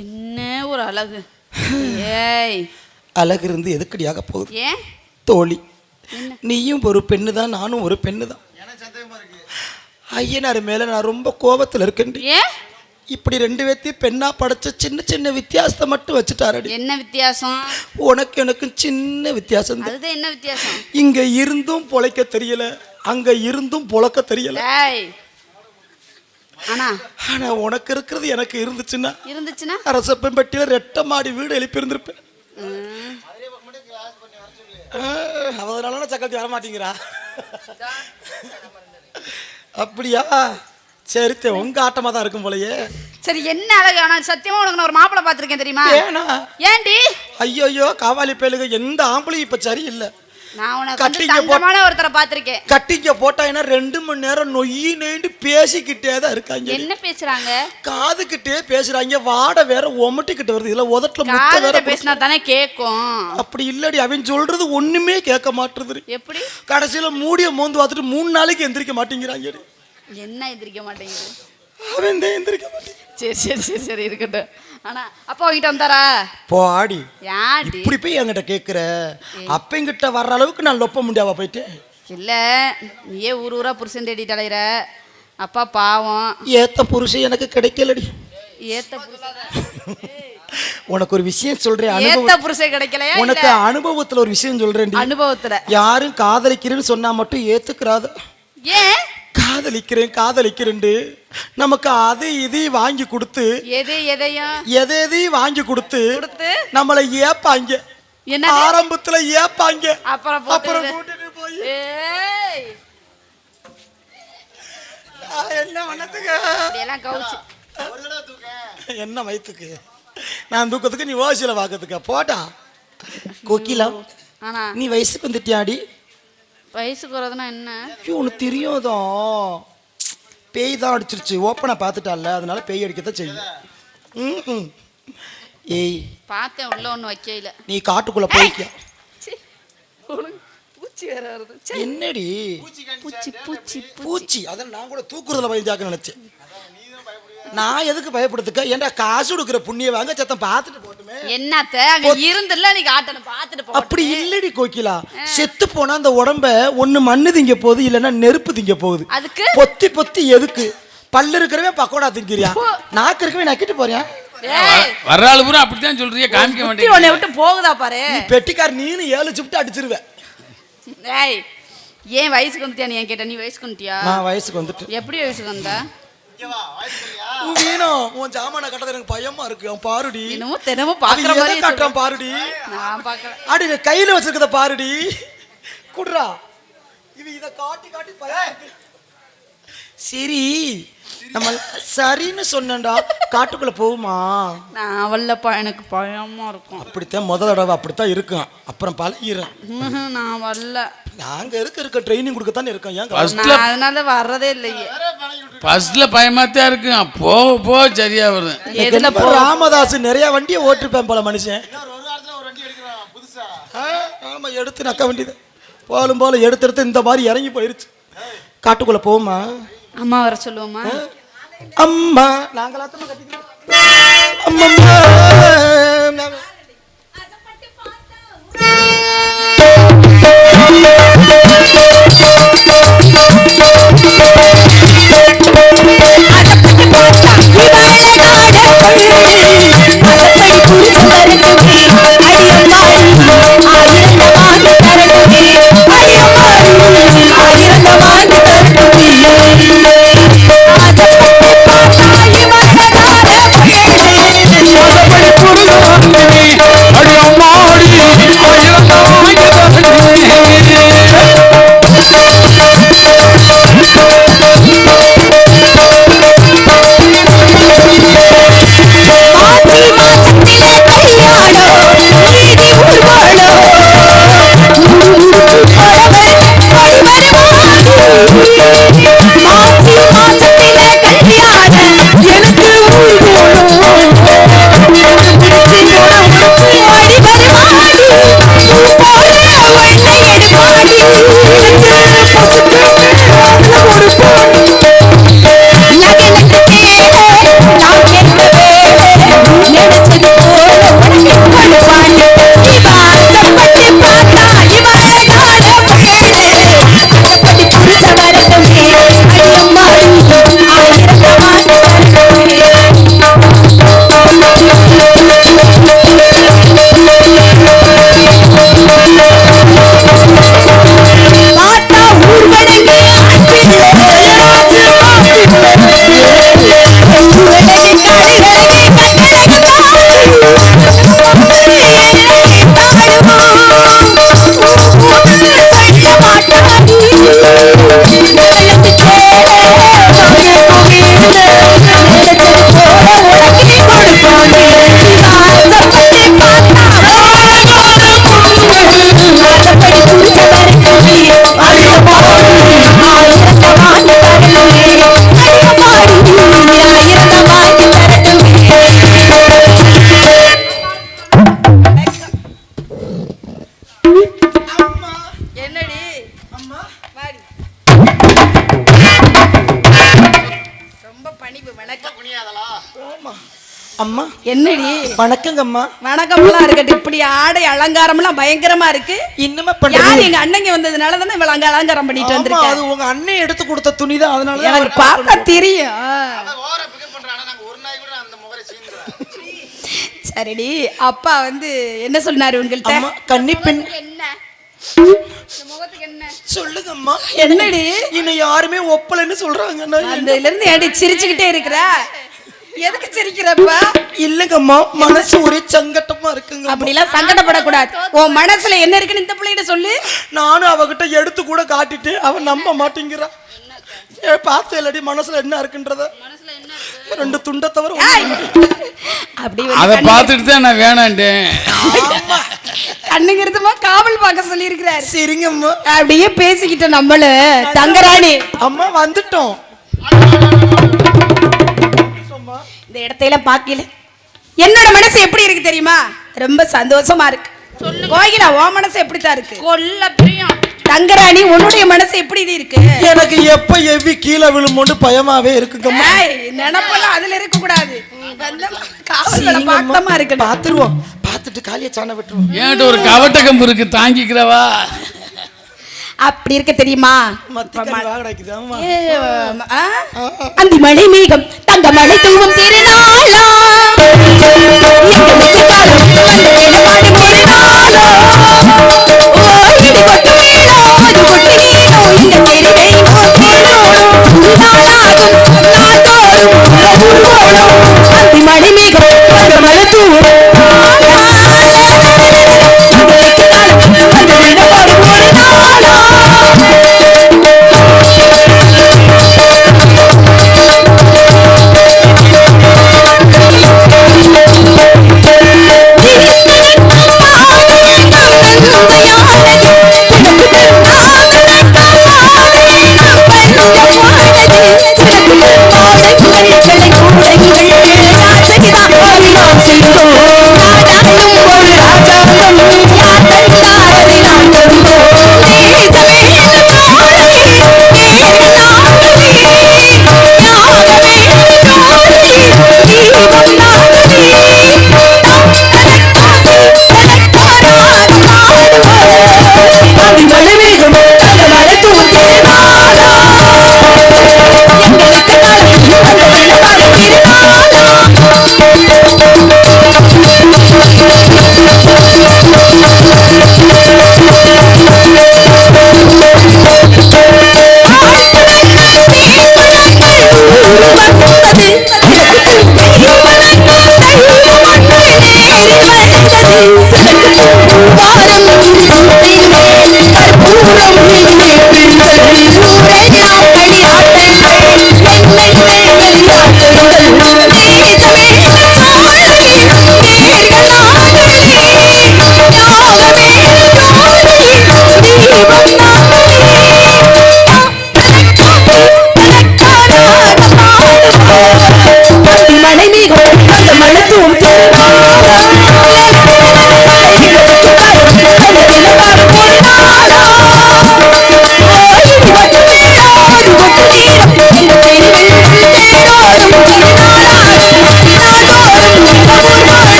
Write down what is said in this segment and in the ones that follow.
என்ன ஒரு அழகு. ஏய் அழகு இருந்து எதுக்கடியாக போகுது? ஏன் தோழி, நீயும் ஒரு பெண்ணு தான், நானும் ஒரு பெண்ணு தான். ஐயனார் மேல நான் ரொம்ப கோபத்தில் இருக்கேன். ஏன் இப்படி ரெண்டு பேர்த்தையும் பெண்ணா படைச்ச சின்ன சின்ன வித்தியாசத்தை மட்டும் வச்சுட்டாரடி. என்ன வித்தியாசம்? உனக்கு எனக்கும் சின்ன வித்தியாசம். அதுதான் என்ன வித்தியாசம்? இங்க இருந்தும் பொழைக்க தெரியல, அங்க இருந்தும் பொழக்க தெரியல. ஆனா உனக்கு இருக்கிறது எனக்கு இருந்துச்சுன்னா அரசப்பன் பட்டியல ரெட்ட மாடி வீடு எழுப்பி இருந்திருப்பேன். அதனால சக்கரத்தி வர மாட்டேங்கிறா. அப்படியா? சரி, உங்க ஆட்டமா தான் இருக்கும் போலயே. சரி, என்ன அழகு. ஆனா சத்தியமா உனக்கு நான் ஒரு மாப்பிள்ளை பார்த்திருக்கேன் தெரியுமா? ஏன்டி? ஐயோ காவாலி பேலுக எந்த ஆம்பளையும் இப்ப சரியில்லை. நான் உனக்கு தங்கமான ஒருத்தரை பார்த்திருக்கேன். கட்டிங்க போட்டா 2 மணி நேரம் நொய்யி நெய்ண்டு பேசிக்கிட்டே தான் இருக்காங்க. என்ன பேசுறாங்க? காதுகிட்டே பேசுறாங்க. வாட வேற ஒமட்டிக்கிட்டு வருது. இல்ல உதட்டுல முட்டை வேற பேசினா தானே கேக்கும். அப்படி இல்லடி, அவன் சொல்றது ஒண்ணுமே கேட்க மாட்டுது. எப்படி? கடைசியில மூடிய மோந்து பார்த்துட்டு 3 நாளைக்கு எந்திரிக்க மாட்டேங்கிறாங்க. என்ன எந்திரிக்க மாட்டேங்குது? அவன் தான் எந்திரிக்க மாட்டேங்குது. சரி சரி சரி சரி இருக்கட்டும். ஆனா அப்பா உங்ககிட்ட வந்தாரா? போடி. யாடி இப்படி போய் என்கிட்ட கேட்குற? அப்பங்கிட்ட வர்ற அளவுக்கு நான் லொப்ப முடியாவா போயிட்டு? இல்லை, நீயே ஊரா புருஷன் தேடிட்டு அலையிற. அப்பா பாவம். ஏத்த புருஷன் எனக்கு கிடைக்கலடி. ஏத்த புருஷன் உனக்கு ஒரு விஷயம் சொல்றேன். ஏத்த புருஷன் கிடைக்கலையா? உனக்கு அனுபவத்துல ஒரு விஷயம் சொல்றேன். அனுபவத்துல யாரும் காதலிக்கிறேன்னு சொன்னா மட்டும் ஏத்துக்கிறாத. ஏன்? காதலிக்கிறேன் நமக்கு அது இதையும் வாங்கி கொடுத்து எதையும் வாங்கி கொடுத்து நம்மளை ஏப்பாங்க. ஆரம்பத்துல ஏப்பாங்க, அப்புறம் கூட்டிட்டு போய் என்ன பண்ணதுக்கு என்ன வயிற்றுக்கு நான் தூக்கத்துக்கு நீ ஓசியில வாக்கிறதுக்கு போட்டா. கோகிலா, நீ வயசுக்கு வந்துட்டியாடி? வயசுக்கு வரதுன்னா என்ன? உனக்கு தெரியாதான், பேய் தான் அடிச்சிருச்சு. ஓப்பனை பார்த்துட்டால, அதனால பேய் அடிக்கத்தான் செய்யும். ஏய் பார்த்தேன், உள்ள ஒன்று வைக்கல. நீ காட்டுக்குள்ள போய்க்க. பூச்சி வேற வருது. என்னடி பூச்சி பூச்சி பூச்சி? அதான் நான் கூட தூக்குறதுல பயந்தாக்க நினைச்சேன். நான் எதுக்கு பயப்படுத்துக்க? ஏன்டா காசு கொடுக்குற புண்ணிய வாங்க சத்தம் பார்த்துட்டு போட்டுமே. என்னத்த அங்க இருந்துல நீ காட்டணும், பார்த்துட்டு போ. அப்படி இல்லடி கோகிலா, செத்து போனா அந்த உடம்ப ஒண்ணு மண்ணு திங்க போகுது, இல்லன்னா நெருப்பு திங்க போகுது. அதுக்கு பொத்தி பொத்தி எதுக்கு? பல்லு இருக்கிறவே பக்கோடா திங்கிறியா, நாக்கு இருக்கவே நக்கிட்டு போறியா? வர்றாள் பூரா அப்படித்தான் சொல்றிய, காமிக்க மாட்டேன். உன்னை விட்டு போகுதா பாரு. நீ பெட்டிக்கார், நீனு 7 சிப்ட் அடிச்சிருவ. ஏய், ஏன் வயசுக்கு வந்துட்டியா? நீ ஏன் கேட்ட? நீ வயசுக்கு வந்துட்டியா? நான் வயசுக்கு வந்துட்டு. எப்படி வயசுக்கு வந்தா? உன் ஜாமான கட்டது எனக்கு பயமா இருக்கு. அவன் பாருடி, தினமும் பாக்குற மாதிரி காட்டுறான் பாருடி. நான் பாக்குறேன். அடி கையில வச்சிருக்கத பாருடி. குடுறா, இவ இத காட்டி காட்டி சரி நம்ம சரின்னு சொன்னேன்டா. காட்டுக்குள்ள போகுமா? நான் வரலப்பா, எனக்கு பயமா இருக்கும். அப்படித்தான் முதல் தடவை அப்படித்தான் இருக்கும், அப்புறம் பழகிடும். நான் வரல. நாங்க இருக்க ட்ரைனிங் கொடுக்கத்தானே இருக்கோம். ஏன் அதனால வர்றதே இல்லையே. ஃபர்ஸ்ட்ல பயமாத்தான் இருக்கு, போ சரியா வரும். ராமதாஸ் நிறைய வண்டியை ஓட்டிருப்பேன் போல மனுஷன். ஆமா, எடுத்து நக்க வேண்டியது போலும் போல எடுத்து இந்த மாதிரி இறங்கி போயிருச்சு. காட்டுக்குள்ள போகுமா? அம்மா வர சொல்லுவோமா? அம்மா நாங்களாத்தமா கட்டிக்கிறோம். அம்மம்மா Party அம்மா என்னடி வணக்கங்க அம்மா. வணக்கம்லாம் இருக்கட்டும். இப்படி ஆடை அலங்காரம்லாம் பயங்கரமா இருக்கு. இன்னுமே யார் எங்க அண்ணங்க வந்ததுனால தானே இவ்வளவு அங்க அலங்காரம் பண்ணிட்டு வந்திருக்கேன். அது உங்க அண்ணன் எடுத்து கொடுத்த துணி தான், அதனால எனக்கு பார்த்தா தெரியும். சரிடி, அப்பா வந்து என்ன சொன்னாரு உங்கள்கிட்ட? அம்மா கன்னி பெண் என்ன முகத்துக்கு என்ன சொல்லுங்க அம்மா. என்னடி இன்னும் யாருமே ஒப்பலன்னு சொல்றாங்க. அதுல இருந்து ஏடி சிரிச்சுக்கிட்டே இருக்கிற? எதுக்கு சிரிக்கிறப்ப? இல்லங்கம்மா, மனசு ஒரே சங்கட்டமா இருக்குங்க. அப்படிலாம் சங்கடப்படக்கூடாது. உன் மனசுல என்ன இருக்குன்னு இந்த பிள்ளைகிட்ட சொல்லு. நானும் அவகிட்ட எடுத்து கூட காட்டிட்டு அவன் நம்ப மாட்டேங்கிறா. பார்த்து இல்லடி மனசுல என்ன இருக்குன்றத. ரெண்டு துண்ட தவிர அப்படி அதை பார்த்துட்டு தான் நான் வேணாண்டேன். கண்ணுங்கிறதுமா காவல் பார்க்க சொல்லி இருக்கிறாரு. சரிங்கம்மா. அப்படியே பேசிக்கிட்ட நம்மள தங்கராணி. அம்மா வந்துட்டோம். இந்த இடத்தையில பாக்கல என்னோட மனசு எப்படி இருக்கு தெரியுமா? ரொம்ப சந்தோஷமா இருக்கு. கோகிலா, உன் மனசு எப்படித்தான் இருக்கு? கொல்ல பிரியம். தங்கராணி, உன்னுடைய மனசு எப்படி இருக்கு? எனக்கு எப்ப எவ்வி கீழே விழுமோன்னு பயமாவே இருக்குங்கம்மா. நினைப்பெல்லாம் அதுல இருக்க கூடாது. பாக்கமா இருக்கு. பாத்துருவோம். பாத்துட்டு காலிய சாண விட்டுருவோம். ஏன்ட்டு ஒரு கவட்ட கம்பு இருக்கு, தாங்கிக்கிறவா? அப்படி இருக்க தெரியுமா? அந்த மழை மேகம் தங்க மழை தூவும் திருநாளா மழை மேகம் தங்க மழை தூவும்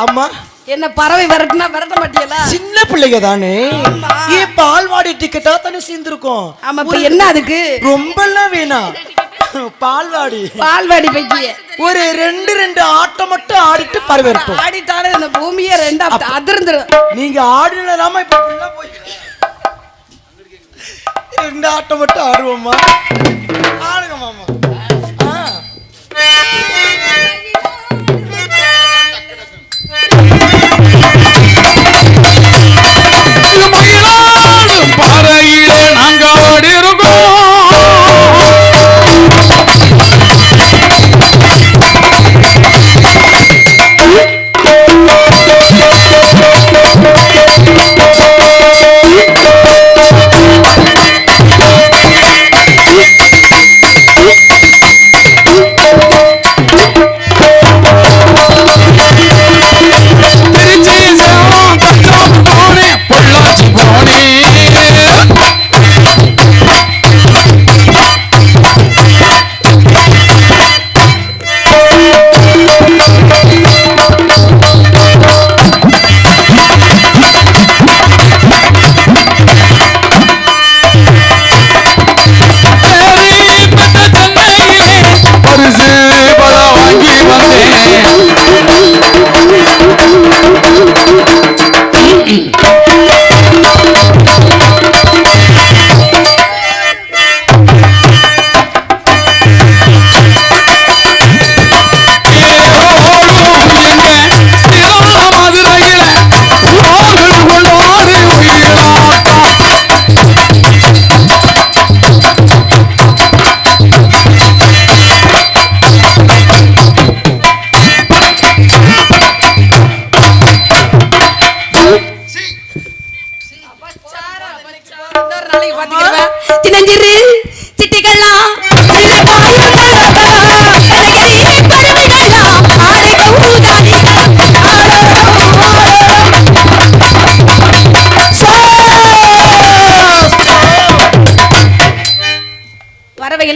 அம்மா என்ன பறவை விரட்டினா விரட்ட மாட்டியல? சின்ன பிள்ளைங்க தானே. ஏன் பால்வாடி டிக்கெட்டா தானே சேர்ந்துருக்கோம். ஆமா, இப்ப என்ன அதுக்கு? ரொம்பலாம் வேணாம். பால்வாடி பைக்கிய ஒரு ரெண்டு ஆட்டம் மட்டும் ஆடிட்டு பரவேற்போம். ஆடிட்டாரு இந்த பூமியே ரெண்டா அதிர்ந்துரும். நீங்க ஆடினாம இப்ப போய் ரெண்டு ஆட்டம் மட்டும் ஆடுவோமா? ஆடுங்க மாமா. பாறையிலே நாங்க ஆடி இருக்கோம்.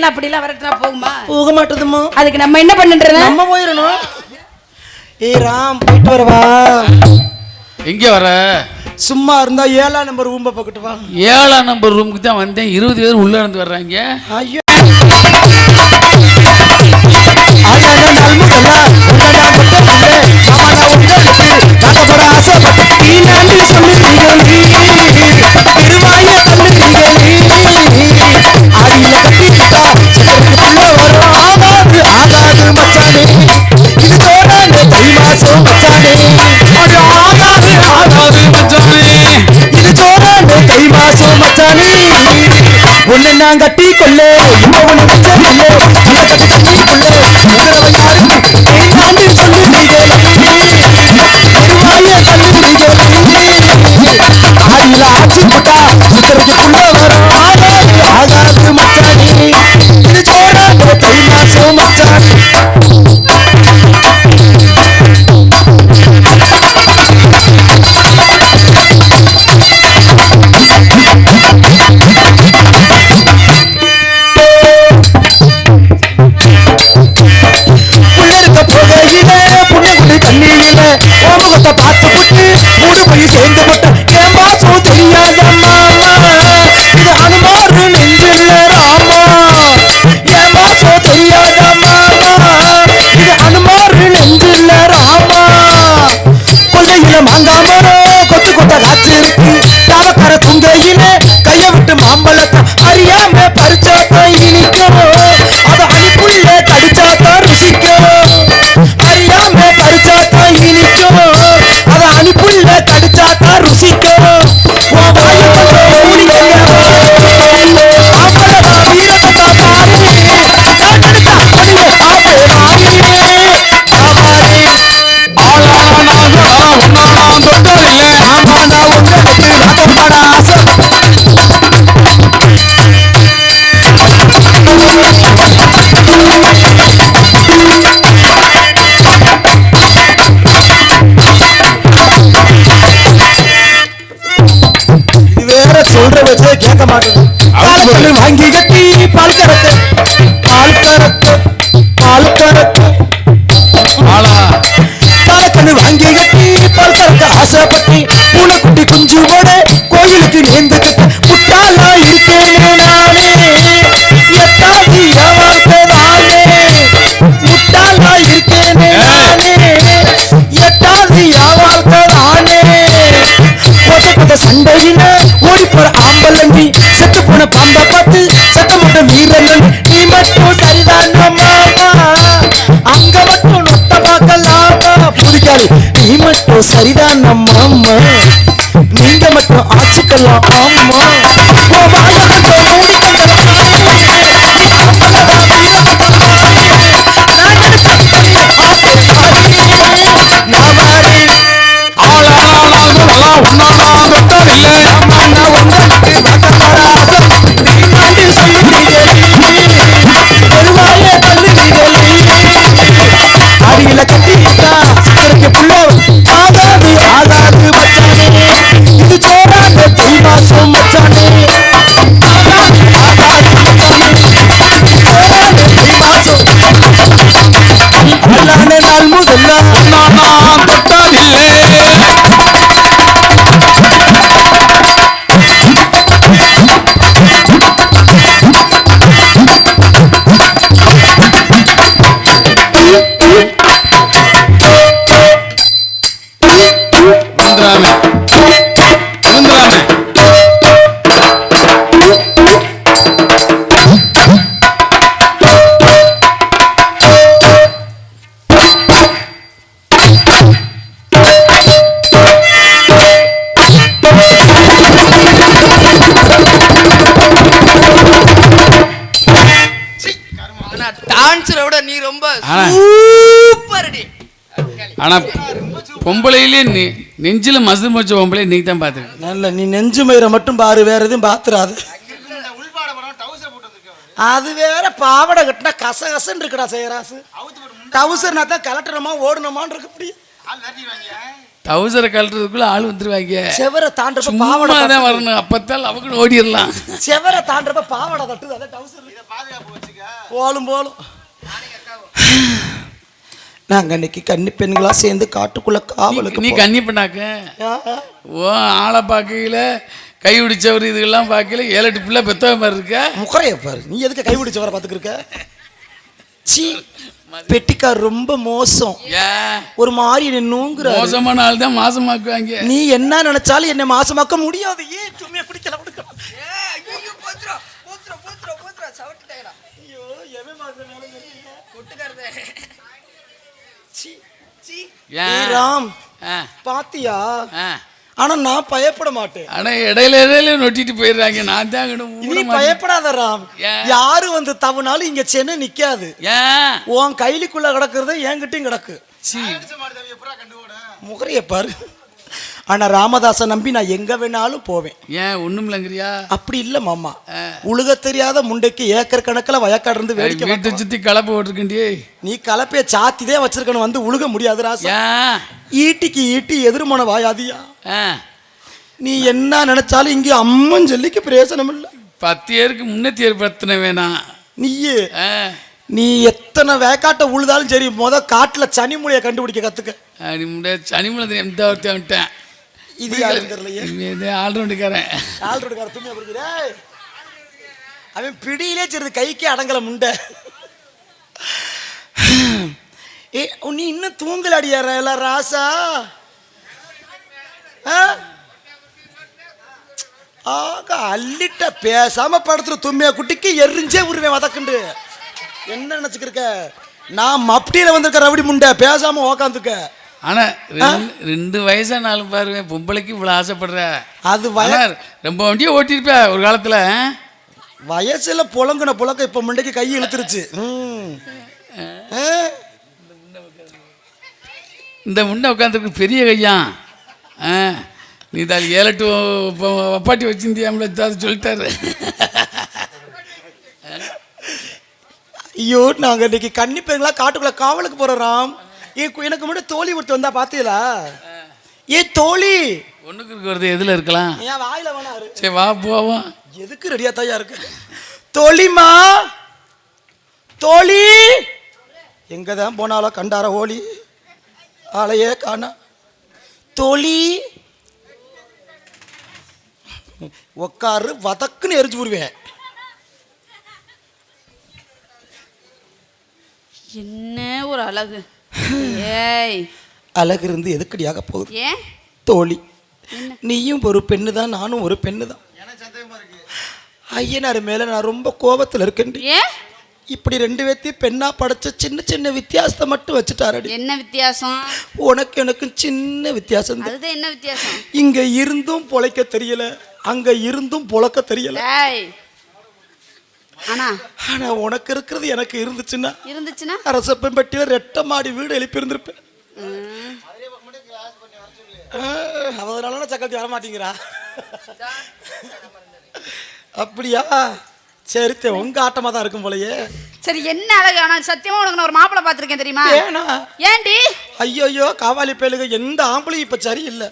எல்லாம் அப்படிலாம் வரட்டுனா போகுமா? போக மாட்டேதுமா. அதுக்கு நம்ம என்ன பண்ணுறது? நம்ம போயிடணும். ராம் போயிட்டு வரவா? எங்க வர? சும்மா இருந்தா 7ஆம் நம்பர் ரூம்ப பக்கத்து வா. 7ஆம் நம்பர் ரூமுக்கு தான் வந்தேன். 20 பேர் உள்ள இருந்து வர்றாங்க. ஐயோ நல்முதல்ல உன்னடா பட்டே மாமா உங்களுக்கு காட்டப்பட ஆசைப்பட்டு நீ சொல்லுறீங்க திருவாய தள்ளுறீங்க ஆயில கட்டிட்டா சக்கரத்துக்குள்ள வரும் ஆகாது ஆகாது மச்சானே இது தோடானே தை மாசம் மச்சானே ஆகாது ஆகாது மச்சானே இது தோடானே தை மாசம் மச்சானே உன்னை நான் கட்டி கொள்ளே இன்னும் ஒன்று வச்சதில்லை உன்னை கட்டி கொள்ளே நீ சொல்லுறீங்க திருவாய தள்ளுறீங்க ஆயில ஆட்சி போட்டா சக்கரத்துக்குள்ள வரும் ஆகாது ஆகாது மச்சானே இது தோடானே தை மாசம் மச்சானே ஓமுகத்தை பார்த்து விட்டு 3 பை சேர்ந்து விட்டு என் பாசம் தெரியாதம்மா இது அனுமாரு நெஞ்சில்ல ராமா என் பாசம் தெரியாதம்மா இது அனுமாரு நெஞ்சில்ல ராமா கொல்லையில மாங்காமரோ கொத்து கொத்த காய்ச்சி இருக்கு தாவக்கர துங்கையில கைய விட்டு மாம்பழத்தை அறியாம பறிச்சாத்த இனிக்கும் அத அணிப்புள்ள கடிச்சாத்த ருசிக்கும் அறியாம பறிச்சாத்தா இனிக்கும் அத அணிப்புள்ள கடிச்சாத்தா ருசிக்கும் உன் வாயை கொஞ்சம் மூடிக்கங்க ஆம்பளை நான் வீரத்தை பாரு நான் நினைச்சா வெளியே பாப்பே மாறி ஆமாடி ஆளானாக உன்னானா தொட்டதில்லை. ஆமா நான் உங்களுக்கு வாக்கப்பட ஆசை சொல்ற வச்சே கேட்க மாட்டேங்குது. காலக்கண்ணு வாங்கி கட்டி பால் கறக்க ஆளா காலக்கண்ணு வாங்கி கட்டி பால் கறக்க ஆசைப்பட்டு பூனைக்குட்டி குஞ்சு போட கோயிலுக்கு நேர்ந்து கட்ட முட்டாளா இருக்கேனே நானே எட்டாவது வாழ்க்கை தானே முட்டாளா இருக்கேனே நானே எட்டாவது வாழ்க்கை தானே சண்டையில ஓடி போற ஆம்பளண்டி செத்து போன பாம்பா பார்த்து சத்தமிட்ட வீரன் நீ மட்டும் சரிதான் மாமா அங்க மட்டும் நொட்ட பார்க்கலாமா புரிக்காது நீ மட்டும் சரிதான் மாமா நீங்க மட்டும் ஆச்சுக்கலாம் ஆமா அடியில கட்டிட்டா சிக்கருக்கு புள்ள ஆகாது ஆகாது மச்சானே இது சோறாங்க தை மாசம் மச்சானே ஆகாது ஆகாது மச்சானே சோறாங்க தை மாசம் அல்லானே நாள் முதல்ல நான் தொட்டதில்லை ஆனா பொம்பளையிலே நெஞ்சில மசு மச்ச பொம்பளை நீ தான் பாத்துருக்க. நல்ல நீ நெஞ்சு மயிரை மட்டும் பாரு, வேற எதுவும் பாத்துறாது. அது வேற பாவடை கட்டினா கசகசன்னு இருக்குடா செய்யராசு. டவுசர்னா தான் கலட்டணுமா ஓடணுமான்னு இருக்கு. இப்படி டவுசரை கலட்டுறதுக்குள்ள ஆள் வந்துருவாங்க. செவரை தாண்டப்ப பாவடை தான் வரணும், அப்பத்தான் அவக்குன்னு ஓடிடலாம். செவரை தாண்டப்ப பாவடை தட்டுது. அதான் டவுசர் பாதுகாப்பு வச்சுக்க. போலும் போலும். நாங்க இன்னைக்கு கன்னி பெண்களா சேர்ந்து காட்டுக்குள்ள காவலுக்கு நீ கன்னி பண்ணாக்க ஓ ஆளை பார்க்கையில கை பிடிச்சவர் இதுக்கெல்லாம் பார்க்கல 7-8 பிள்ளை பெத்தவ மாதிரி இருக்க. முகரைய பாரு, நீ எதுக்கு கை பிடிச்ச வர பார்த்துக்கிருக்க? சீ, பெட்டிக்கார் ரொம்ப மோசம். ஒரு மாதிரி என்ன நூங்குற மோசமான ஆள் தான் மாசமாக்குவாங்க. நீ என்ன நினைச்சாலும் என்ன மாசமாக்க முடியாது. ஏன் சும்மா குடிக்கல ராம் பாத்தியா? ஆனா நான் பயப்பட மாட்டேன். ஆனா இடையில நொட்டிட்டு போயிடுறாங்க. நான் தான் நீ பயப்படாத ராம். யாரு வந்து தவனாலும் இங்க சென்னை நிக்காது. உன் கைலிக்குள்ள கிடக்குறது என்கிட்டயும் கிடக்கு. முகரைய பாரு. ஆனா ராமதாச நம்பி நான் எங்க வேணாலும் போவேன். ஏன் ஒண்ணும் இல்லங்கிறியா? அப்படி இல்ல மாமா, உலக தெரியாத முண்டைக்கு ஏக்கர் கணக்கில் வயக்காடு இருந்து வேடிக்கை வீட்டை சுத்தி கலப்பை போட்டிருக்கே. நீ கலப்பைய சாத்திதே வச்சிருக்கணும், வந்து உழுக முடியாது ராசா. ஈட்டிக்கு ஈட்டி எதிர்மன வாயாதியா. நீ என்ன நினைச்சாலும் இங்க அம்மன் சொல்லிக்கு பிரயோசனம் இல்ல. 10 ஏருக்கு முன்னேத்தி ஏற்படுத்தின வேணாம். நீயே நீ எத்தனை வேக்காட்டை உழுதாலும் சரி, காட்டுல சனிமூலையை கண்டுபிடிக்க கத்துக்க. சனிமூலை எந்த ஒருத்தன் விட்டேன். இது ஆல்ரவுண்டுக்காரன். ஆல்ரவுண்டுக்காரன் தும்மியா பிடிக்கிற அவன் பிடியிலே சரி கைக்கே அடங்கல முண்டை. ஏ நீ இன்னும் தூங்கல அடியார ராசா. ஆக அள்ளிட்ட பேசாம படுத்துற தும்மியா குட்டிக்கு எரிஞ்சே உருவேன் வதக்குண்டு. என்ன நினைச்சுக்கிருக்க? நான் மப்டியில வந்திருக்க ரவுடி முண்டை, பேசாம உக்காந்துக்க. ஆனா 2 வயசானாலும் பாருங்க, பொம்பளைக்கு இவ்வளவு ஆசைப்படுற. அது ரொம்ப வண்டியை ஓட்டிருப்ப ஒரு காலத்துல. வயசுல புலங்குன புழக்க இப்ப முண்டைக்கு கை இழுத்துருச்சு. இந்த முண்டை உட்காந்துருக்கு பெரிய கையா. நீ தான் 7-8 வப்பாட்டி வச்சிருந்தியாமல சொல்லிட்டாரு. ஐயோ, நாங்க இன்னைக்கு கன்னி பெண்களா காட்டுக்குள்ள காவலுக்கு போறோம். எனக்கு மட்டும் தோழி ஒருத்தர் வந்தா பாத்தீங்களா? ஏ தோழி ஒண்ணுக்கு இருக்கிறது எதுல இருக்கலாம்? ஏன் வாயில வேணா? சரி வா போவோம். எதுக்கு ரெடியா தாயா இருக்கு? தோழிமா, தோழி எங்கதான் போனாலோ கண்டார ஓலி ஆளையே காணா. தோழி உக்காரு, வதக்குன்னு எரிஞ்சு விடுவேன். என்ன ஒரு அழகு. ஏய், அழகு இருந்து எதுக்கடியாக போகுது? ஏன் தோழி, நீயும் ஒரு பெண்ணு தான், நானும் ஒரு பெண்ணு தான். ஐயனார் மேல நான் ரொம்ப கோபத்தில் இருக்கேன். ஏன் இப்படி 2 பேர்த்தையும் பெண்ணா படைச்ச சின்ன சின்ன வித்தியாசத்தை மட்டும் வச்சுட்டாரடி. என்ன வித்தியாசம்? உனக்கு எனக்கு சின்ன வித்தியாசம். அதுதான் என்ன வித்தியாசம்? இங்க இருந்தும் பொழைக்க தெரியல, அங்க இருந்தும் பொழைக்க தெரியல. ஆனா உனக்கு இருக்கிறது எனக்கு இருந்துச்சுன்னா அரசப்பம்பட்டியில 2 மாடி வீடு எழுப்பி இருந்திருப்பேன். அதனால சக்கரத்தி வர மாட்டேங்கிறா. அப்படியா? சரி, உங்க ஆட்டமா தான் இருக்கும் போலயே. சரி, என்ன அழகு. ஆனா சத்தியமா உனக்கு நான் ஒரு மாப்பிள்ளை பார்த்திருக்கேன் தெரியுமா? ஏன்டி? ஐயோ, காவாலி பேலுக எந்த ஆம்பளையும் இப்ப சரியில்லை.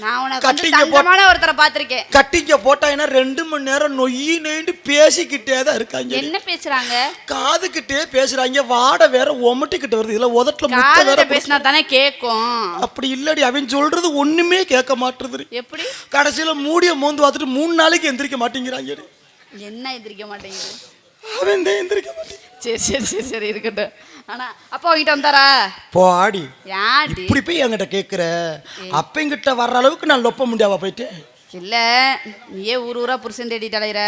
நான் உனக்கு தங்கமான ஒருத்தரை பார்த்திருக்கேன். கட்டிங்க போட்டாங்கன்னா 2 மணி நேரம் நொய்யி நெய்ண்டு பேசிக்கிட்டே தான் இருக்காங்க. என்ன பேசுறாங்க? காதுகிட்டே பேசுறாங்க. வாட வேற ஒமட்டிக்கிட்டு வருது. இதுல உதட்டுல முட்டை வேற பேசினா தானே கேட்கும். அப்படி இல்லடி, அவன் சொல்றது ஒண்ணுமே கேட்க மாட்டுது. எப்படி? கடைசியில மூடிய மோந்து பார்த்துட்டு 3 நாளைக்கு எந்திரிக்க மாட்டேங்கிறாங்க. என்ன எந்திரிக்க மாட்டேங்குது? அவன் தான் எந்திரிக்க மாட்டேங்குது. சரி இருக்கட்டும். ஆனா அப்பா உங்ககிட்ட வந்தாரா? போடி. யாடி இப்படி போய் என்கிட்ட கேட்குற? அப்பங்கிட்ட வர்ற அளவுக்கு நான் லொப்ப முடியாவா போயிட்டு? இல்ல, நீயே ஊரா புருஷன் தேடிட்டு அலையிற.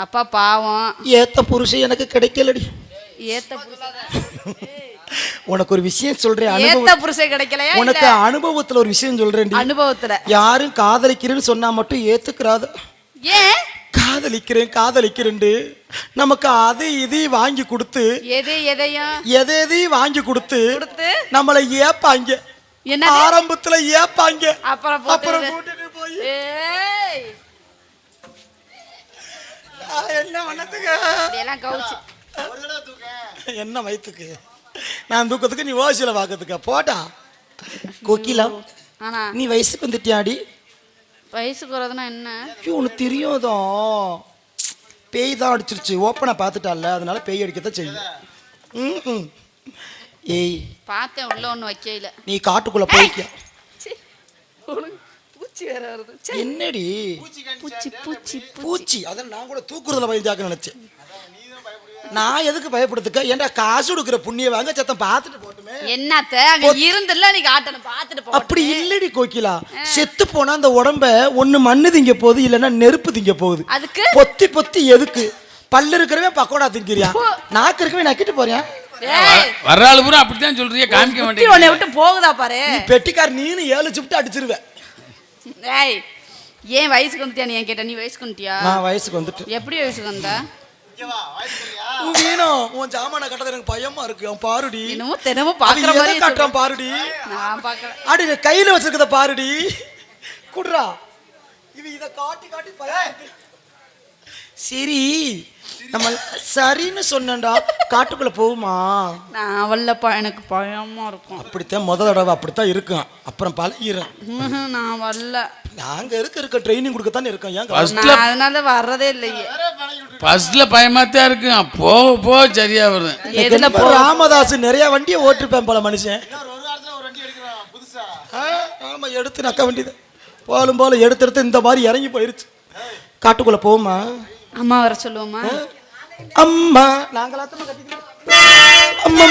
அப்பா பாவம். ஏத்த புருஷன் எனக்கு கிடைக்கலடி. ஏத்த புருஷன் உனக்கு ஒரு விஷயம் சொல்றேன். ஏத்த புருஷன் கிடைக்கலையா? உனக்கு அனுபவத்துல ஒரு விஷயம் சொல்றேன். அனுபவத்துல யாரும் காதலிக்கிறேன்னு சொன்னா மட்டும் ஏத்துக்கிறாத. ஏன்? காதலிக்கிறேன் நமக்கு அதை இதையும் வாங்கி கொடுத்து, எதையும் வாங்கி கொடுத்து நம்மளை ஏப்பாங்க. ஆரம்பத்துல ஏப்பாங்க, அப்புறம் கூட்டிட்டு போய் என்ன பண்ணதுக்கு என்ன வயிற்றுக்கு நான் தூக்கத்துக்கு, நீ ஓசியில வாக்கிறதுக்கு போட்டா. கோகிலா, நீ வயசுக்கு வந்துட்டியாடி? வயசுக்கு வரதுனா என்ன? உனக்கு தெரியாதோ? பேய் தான் அடிச்சிருச்சு. ஓப்பனை பார்த்துட்டால, அதனால பேய் அடிக்கத்தான் செய்யும். ஏய் பார்த்தேன் உள்ள ஒண்ணு வைக்கல. நீ காட்டுக்குள்ள போய்க்க. பூச்சி வேற வருது. என்னடி பூச்சி பூச்சி பூச்சி? அதான் நான் கூட தூக்குறதுல பயந்தாக்க நினைச்சேன். நான் எதுக்கு பயப்படுத்துக்க? ஏன்டா காசு கொடுக்குற புண்ணிய வாங்க சத்தம் பார்த்துட்டு போட்டுமே. என்னத்த அங்க இருந்துல நீ காட்டணும் பார்த்துட்டு போ. அப்படி இல்லடி கோகிலா, செத்து போனா அந்த உடம்ப ஒண்ணு மண்ணு திங்க போகுது, இல்லைன்னா நெருப்பு திங்க போகுது. அதுக்கு பொத்தி பொத்தி எதுக்கு? பல்லு இருக்கிறவே பக்கோடா திங்கிறியா, நாக்கு இருக்கவே நக்கிட்டு போறியா? வர்றாள் பூரா அப்படித்தான் சொல்றிய, காமிக்க மாட்டேன். உன்னை விட்டு போகுதா பாரு. நீ பெட்டிக்கார், நீனு 7 ஷிஃப்ட் அடிச்சிருவ. ஏய் ஏன் வயசுக்கு வந்துட்டியா? நீ ஏன் கேட்ட? நீ வயசுக்கு வந்துட்டியா? நான் வயசுக்கு வந்துட்டு. எப்படி வயசுக்கு வந்தா? உன் ஜாமான கட்டது எனக்கு பயமா இருக்கு. அவன் பாருடி, என்னமோ தினமும் பாக்குற மாதிரி கட்டுறான் பாருடி. நான் பாக்குறேன். அடி கையில வச்சிருக்கத பாருடி. குடுறா, இவ இத காட்டி காட்டி பயம். சரி நம்ம சரின்னு சொன்னேன்டா, காட்டுக்குள்ள போகுமா? நான் வரலப்பா, எனக்கு பயமா இருக்கும். அப்படித்தான் முத தடவை அப்படித்தான் இருக்கும், அப்புறம் பழகிறேன். நான் வரல. நாங்க இருக்க ட்ரைனிங் கொடுக்கத்தானே இருக்கோம். ஏன் நான் அதனால வர்றதே இல்லையே. ஃபர்ஸ்ட்ல பயமாத்தான் இருக்கு, போக போக சரியா வரும். எதுல போ? ராமதாஸ் நிறைய வண்டியை ஓட்டிருப்பேன் போல மனுஷன். ஆமா, எடுத்து நக்க வேண்டியது போலும் போல எடுத்து இந்த மாதிரி இறங்கி போயிருச்சு. காட்டுக்குள்ள போகுமா? அம்மா வர சொல்லுவோமா? அம்மா நாங்களாத்தமா கட்டிக்கிறோம். அம்மா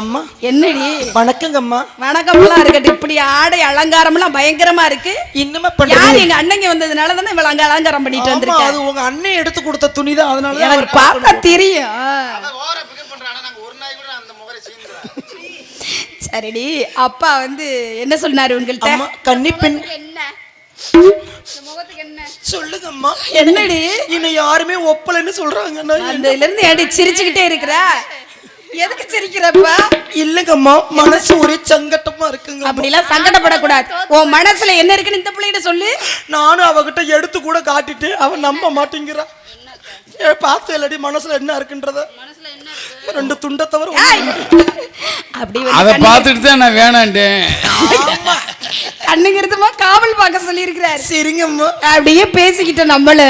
அம்மா என்னடி? வணக்கங்க அம்மா. வணக்கம்லாம் இருக்கட்டும். இப்படி ஆடை அலங்காரம்லாம் பயங்கரமா இருக்கு. இன்னுமே யார்? எங்க அண்ணங்க வந்ததுனால தானே இவள அங்க அலங்காரம் பண்ணிட்டு வந்திருக்கேன். அது உங்க அண்ணன் எடுத்து கொடுத்த துணி தான், அதனால எனக்கு பார்த்தா தெரியும். சரிடி, அப்பா வந்து என்ன சொன்னாரு உங்கள்ட்ட? அம்மா கன்னிப்பெண் என்ன முகத்துக்கு என்ன சொல்லுங்க அம்மா. என்னடி? இன்னும் யாருமே ஒப்பலன்னு சொல்றாங்க. அதுல இருந்து ஏடி சிரிச்சுக்கிட்டே இருக்கிற? எதுக்கு சிரிக்கிறப்பா? இல்லங்கம்மா, மனசு ஒரே சங்கட்டமா இருக்குங்க. அப்படிலாம் சங்கடப்படக்கூடாது. உன் மனசுல என்ன இருக்குன்னு இந்த பிள்ளைகிட்ட சொல்லு. நானும் அவகிட்ட எடுத்து கூட காட்டிட்டு அவன் நம்ப மாட்டேங்கிறான். பார்த்து இல்லடி மனசுல என்ன இருக்குன்றத. ரெண்டு துண்டை தவிர அப்படி அதை பார்த்துட்டு தான் நான் வேணாண்டேன். கண்ணுங்கிறதுமா காவல் பார்க்க சொல்லி இருக்கிறாரு. சரிங்கம்மா. அப்படியே பேசிக்கிட்ட நம்மள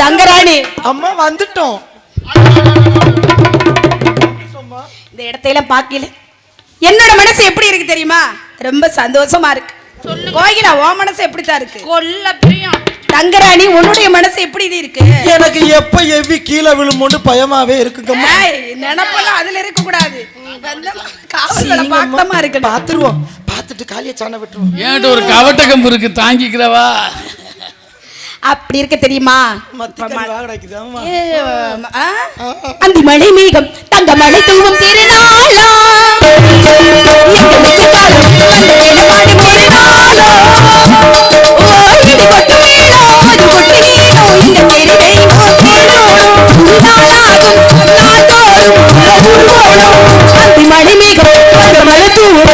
தங்கராணி. அம்மா வந்துட்டோம். இந்த இடத்தையெல்லாம் பார்க்கல என்னோட மனசு எப்படி இருக்கு தெரியுமா? ரொம்ப சந்தோஷமா இருக்கு. கோகிலா உன் மனசு எப்படித்தான் இருக்கு? கொல்ல பிரியம். தங்கராணி உன்னுடைய மனசு எப்படி இருக்கு? எனக்கு எப்ப எவ்வி கீழே விழுமோன்னு பயமாவே இருக்குங்கம்மா. நினைப்பெல்லாம் அதுல இருக்க கூடாது. காவல்ல பாக்கமா இருக்கு. பாத்துருவோம். பாத்துட்டு காலிய சாண விட்டுருவோம். ஏன்ட்ட ஒரு கவட்ட கம்பு இருக்கு, தாங்கிக்கிறவா? அப்படி இருக்க தெரியுமா? அந்தி மழை மேகம் தங்க மழை தூவும் திருநாளா மழை மேகம் தங்க மழை தூவும்